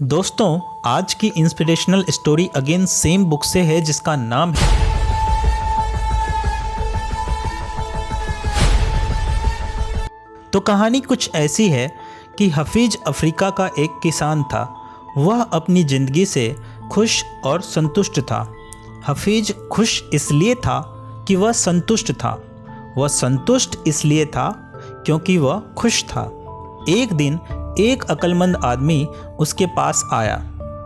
दोस्तों, आज की inspirational story again same book से है जिसका नाम है तो कहानी कुछ ऐसी है कि हफीज अफ्रीका का एक किसान था। वह अपनी ज़िंदगी से खुश और संतुष्ट था। हफीज खुश इसलिए था कि वह संतुष्ट था। वह संतुष्ट इसलिए था क्योंकि वह खुश था। एक दिन एक अक्लमंद आदमी उसके पास आया।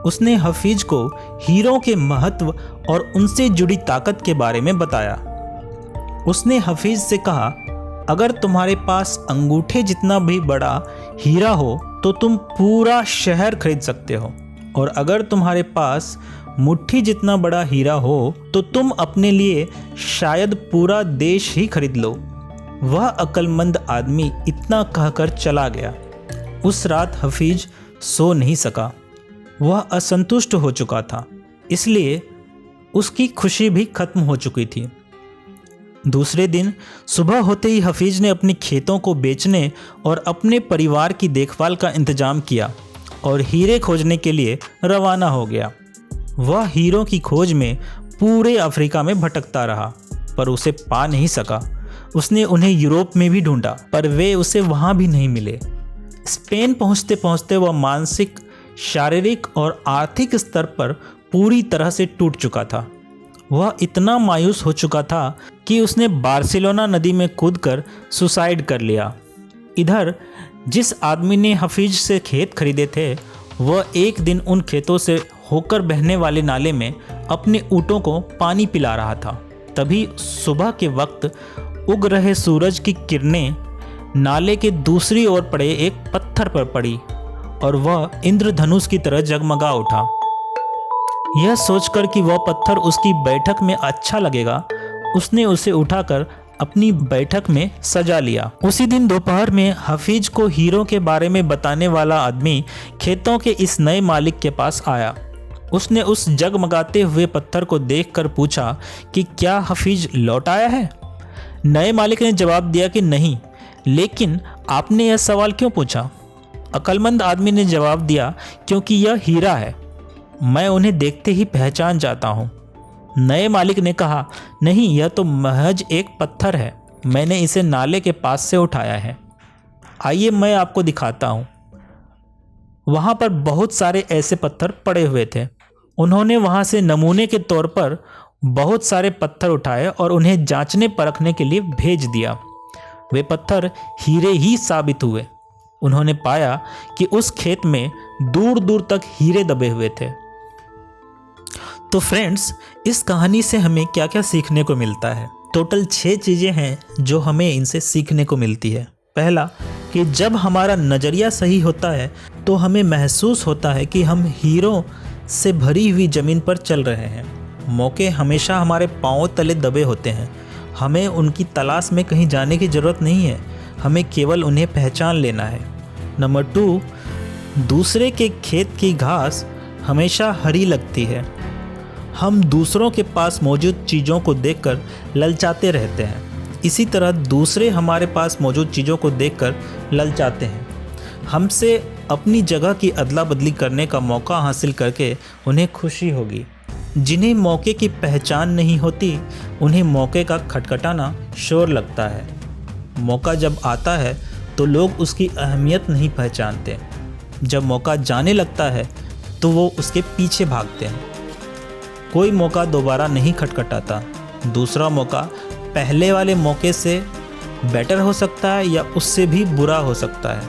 उसने हफीज को हीरों के महत्व और उनसे जुड़ी ताकत के बारे में बताया। उसने हफीज से कहा, अगर तुम्हारे पास अंगूठे जितना भी बड़ा हीरा हो तो तुम पूरा शहर खरीद सकते हो, और अगर तुम्हारे पास मुट्ठी जितना बड़ा हीरा हो तो तुम अपने लिए शायद पूरा देश ही खरीद लो। वह अक्लमंद आदमी इतना कहकर चला गया। उस रात हफीज सो नहीं सका। वह असंतुष्ट हो चुका था, इसलिए उसकी खुशी भी खत्म हो चुकी थी। दूसरे दिन सुबह होते ही हफीज ने अपने खेतों को बेचने और अपने परिवार की देखभाल का इंतजाम किया और हीरे खोजने के लिए रवाना हो गया। वह हीरों की खोज में पूरे अफ्रीका में भटकता रहा, पर उसे पा नहीं सका। उसने उन्हें यूरोप में भी ढूंढा, पर वे उसे वहाँ भी नहीं मिले। स्पेन पहुँचते पहुँचते वह मानसिक, शारीरिक और आर्थिक स्तर पर पूरी तरह से टूट चुका था। वह इतना मायूस हो चुका था कि उसने बार्सिलोना नदी में कूदकर सुसाइड कर लिया। इधर जिस आदमी ने हफीज से खेत खरीदे थे, वह एक दिन उन खेतों से होकर बहने वाले नाले में अपने ऊँटों को पानी पिला रहा था। तभी सुबह के वक्त उग रहे सूरज की किरणें नाले के दूसरी ओर पड़े एक पत्थर पर पड़ी और वह इंद्रधनुष की तरह जगमगा उठा। यह सोचकर कि वह पत्थर उसकी बैठक में अच्छा लगेगा, उसने उसे उठाकर अपनी बैठक में सजा लिया। उसी दिन दोपहर में हफीज को हीरों के बारे में बताने वाला आदमी खेतों के इस नए मालिक के पास आया। उसने उस जगमगाते हुए पत्थर को देखकर पूछा कि क्या हफीज लौट आया है। नए मालिक ने जवाब दिया कि नहीं, लेकिन आपने यह सवाल क्यों पूछा? अक्लमंद आदमी ने जवाब दिया, क्योंकि यह हीरा है, मैं उन्हें देखते ही पहचान जाता हूँ। नए मालिक ने कहा, नहीं, यह तो महज एक पत्थर है, मैंने इसे नाले के पास से उठाया है। आइए मैं आपको दिखाता हूँ। वहाँ पर बहुत सारे ऐसे पत्थर पड़े हुए थे। उन्होंने वहाँ से नमूने के तौर पर बहुत सारे पत्थर उठाए और उन्हें जांचने परखने के लिए भेज दिया। वे पत्थर हीरे ही साबित हुए। उन्होंने पाया कि उस खेत में दूर दूर तक हीरे दबे हुए थे। तो फ्रेंड्स, इस कहानी से हमें क्या क्या सीखने को मिलता है? टोटल 6 चीज़ें हैं जो हमें इनसे सीखने को मिलती है। पहला, कि जब हमारा नज़रिया सही होता है तो हमें महसूस होता है कि हम हीरों से भरी हुई ज़मीन पर चल रहे हैं। मौके हमेशा हमारे पांव तले दबे होते हैं। हमें उनकी तलाश में कहीं जाने की ज़रूरत नहीं है, हमें केवल उन्हें पहचान लेना है। नंबर 2, दूसरे के खेत की घास हमेशा हरी लगती है। हम दूसरों के पास मौजूद चीज़ों को देखकर ललचाते रहते हैं, इसी तरह दूसरे हमारे पास मौजूद चीज़ों को देखकर ललचाते हैं। हमसे अपनी जगह की अदला बदली करने का मौका हासिल करके उन्हें खुशी होगी। जिन्हें मौके की पहचान नहीं होती, उन्हें मौके का खटखटाना शोर लगता है। मौका जब आता है तो लोग उसकी अहमियत नहीं पहचानते। जब मौका जाने लगता है तो वो उसके पीछे भागते हैं। कोई मौका दोबारा नहीं खटखटाता। दूसरा मौका पहले वाले मौके से बेटर हो सकता है या उससे भी बुरा हो सकता है,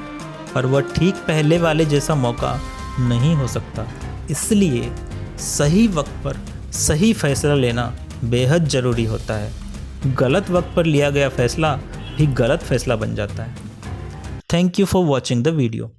पर वह ठीक पहले वाले जैसा मौका नहीं हो सकता। इसलिए सही वक्त पर सही फैसला लेना बेहद ज़रूरी होता है। गलत वक्त पर लिया गया फैसला भी गलत फैसला बन जाता है। Thank you for watching the video.